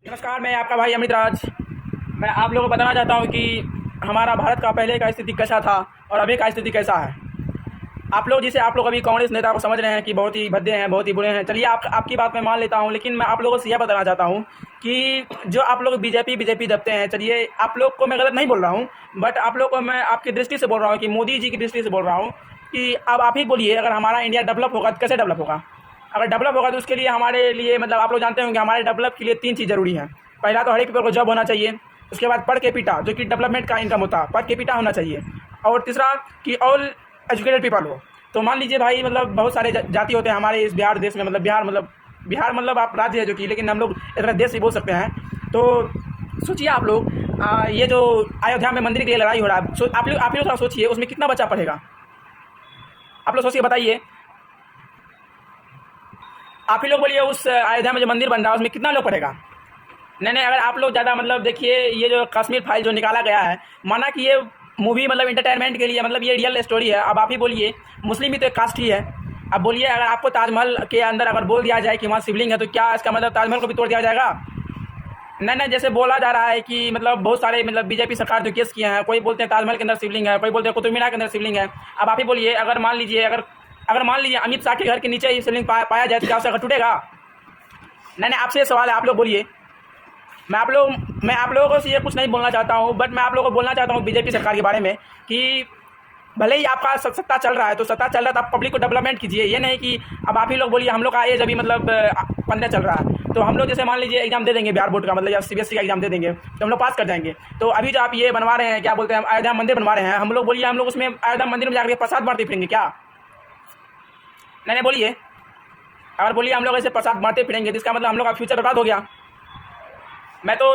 नमस्कार, मैं आपका भाई अमित राज। मैं आप लोगों को बताना चाहता हूँ कि हमारा भारत का पहले का स्थिति कैसा था और अभी का स्थिति कैसा है। आप लोग अभी कांग्रेस नेता को समझ रहे हैं कि बहुत ही भद्दे हैं, बहुत ही बुरे हैं। चलिए आपकी बात मैं मान लेता हूँ, लेकिन मैं आप लोगों से यह बताना चाहता हूँ कि जो आप लोग बीजेपी दबते हैं, चलिए आप लोग को मैं गलत नहीं बोल रहा हूँ, बट आप लोग को मैं आपकी दृष्टि से बोल रहा हूँ कि मोदी जी की दृष्टि से बोल रहा हूँ कि अब आप ही बोलिए, अगर हमारा इंडिया डेवलप होगा तो कैसे डेवलप होगा। अगर डेवलप होगा तो उसके लिए हमारे लिए मतलब आप लोग जानते होंगे हमारे डेवलप के लिए 3 चीज़ ज़रूरी है। पहला तो हर एक पीपल को जॉब होना चाहिए, उसके बाद पर कैपिटा जो कि डेवलपमेंट का इनकम होता है, पर कैपिटा होना चाहिए, और तीसरा कि ऑल एजुकेटेड पीपल हो। तो मान लीजिए भाई, मतलब बहुत सारे जाति होते हैं हमारे इस बिहार देश में, मतलब बिहार मतलब आप राज्य है जो कि, लेकिन हम लोग इतना देश भी बोल सकते हैं। तो सोचिए आप लोग, ये जो अयोध्या में मंदिर के लिए लड़ाई हो रहा है, आप लोग थोड़ा सोचिए उसमें कितना बच्चा पढ़ेगा। आप लोग सोचिए, बताइए, आप ही लोग बोलिए उस अयोध्या में जो मंदिर बन रहा है उसमें कितना लोग पढ़ेगा। नहीं, अगर आप लोग ज़्यादा मतलब देखिए, ये जो कश्मीर फाइल जो निकाला गया है, माना कि ये मूवी मतलब इंटरटेनमेंट के लिए, मतलब ये रियल स्टोरी है। अब आप ही बोलिए, मुस्लिम भी तो एक कास्ट ही है। अब बोलिए, अगर आपको ताजमहल के अंदर अगर बोल दिया जाए कि वहाँ शिवलिंग है, तो क्या इसका मतलब ताजमहल को भी तोड़ दिया जाएगा। नहीं, जैसे बोला जा रहा है कि मतलब बहुत सारे मतलब बीजेपी सरकार जो केस किए हैं, कोई बोलते हैं ताजमहल के अंदर शिवलिंग है, कोई बोलते हैं कुतुब मीनार के अंदर शिवलिंग है। अब आप ही बोलिए, अगर मान लीजिए अमित शाह के घर के नीचे ही शिवलिंग पाया जाए तो क्या उसका घर टूटेगा। नहीं, आपसे ये सवाल है, आप लोग बोलिए। मैं आप लोगों से ये कुछ नहीं बोलना चाहता हूँ, बट मैं आप लोगों को बोलना चाहता हूँ बीजेपी सरकार के बारे में कि भले ही आपका सत्ता चल रहा है, तो सत्ता चल रहा है तो आप पब्लिक को डेवलपमेंट कीजिए। ये नहीं कि अब आप ही लोग बोलिए हम लोग का एज अभी मतलब 15 चल रहा है, तो हम लोग जैसे मान लीजिए एग्जाम दे देंगे बिहार बोर्ड का, मतलब या सीबीएसई का एग्जाम दे देंगे तो हम लोग पास कर जाएंगे। तो अभी जो आप ये बनवा रहे हैं, क्या बोलते हैं, अयोध्या मंदिर बनवा रहे हैं, हम लोग उसमें अयोध्या मंदिर में जाकर प्रसाद बांटते फिरेंगे क्या। नहीं, बोलिए, अगर बोलिए हम लोग ऐसे प्रसाद बांटते फिरेंगे तो इसका मतलब हम लोग का फ्यूचर बर्बाद हो गया। मैं तो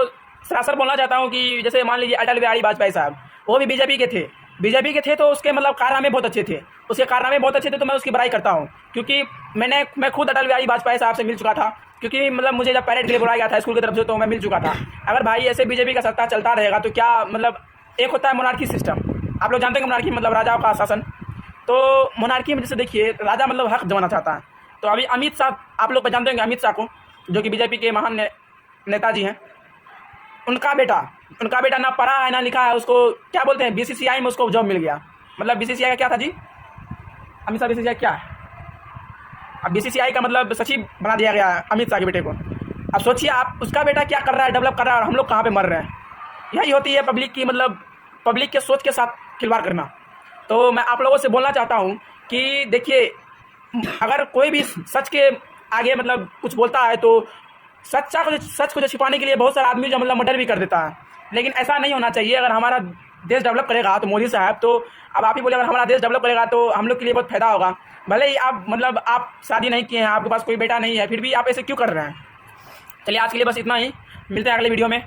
सरासर बोलना चाहता हूँ कि जैसे मान लीजिए अटल बिहारी वाजपेयी साहब, वो भी बीजेपी के थे, तो उसके मतलब कारनामे बहुत अच्छे थे, तो मैं उसकी बड़ाई करता हूँ। क्योंकि मैं खुद अटल बिहारी वाजपेयी साहब से मिल चुका था, क्योंकि मतलब मुझे जब पैरेड के लिए बुलाया गया था स्कूल की तरफ से, तो मैं मिल चुका था। अगर भाई ऐसे बीजेपी का सत्ता चलता रहेगा तो क्या मतलब, एक होता है मोनार्की सिस्टम, आप लोग जानते हैं मोनार्की मतलब राजाओं का शासन। तो मोनार्की में जैसे देखिए, राजा मतलब हक जमाना चाहता है। तो अभी अमित शाह, आप लोग जानते होंगे अमित शाह को, जो कि बीजेपी के महान नेताजी हैं। उनका बेटा ना पढ़ा है ना लिखा है, उसको क्या बोलते हैं, बीसीसीआई में उसको जॉब मिल गया। मतलब बीसीसीआई का क्या था जी, अमित शाह बीसीसीआई क्या है, अब बीसीसीआई का मतलब सचिव बना दिया गया है अमित शाह के बेटे को। अब सोचिए आप, उसका बेटा क्या कर रहा है, डेवलप कर रहा है, और हम लोग कहाँ पे मर रहे हैं। यही होती है पब्लिक की, मतलब पब्लिक के सोच के साथ खिलवाड़ करना। तो मैं आप लोगों से बोलना चाहता हूँ कि देखिए, अगर कोई भी सच के आगे मतलब कुछ बोलता है, तो सच को जो छिपाने के लिए बहुत सारा आदमी जो मतलब मर्डर भी कर देता है। लेकिन ऐसा नहीं होना चाहिए। अगर हमारा देश डेवलप करेगा तो मोदी साहब, तो अब आप ही बोले, अगर हमारा देश डेवलप करेगा तो हम लोग के लिए बहुत फायदा होगा। भले ही आप शादी नहीं किए हैं, आपके पास कोई बेटा नहीं है, फिर भी आप ऐसे क्यों कर रहे हैं। चलिए, आज के लिए बस इतना ही, मिलते हैं अगले वीडियो में।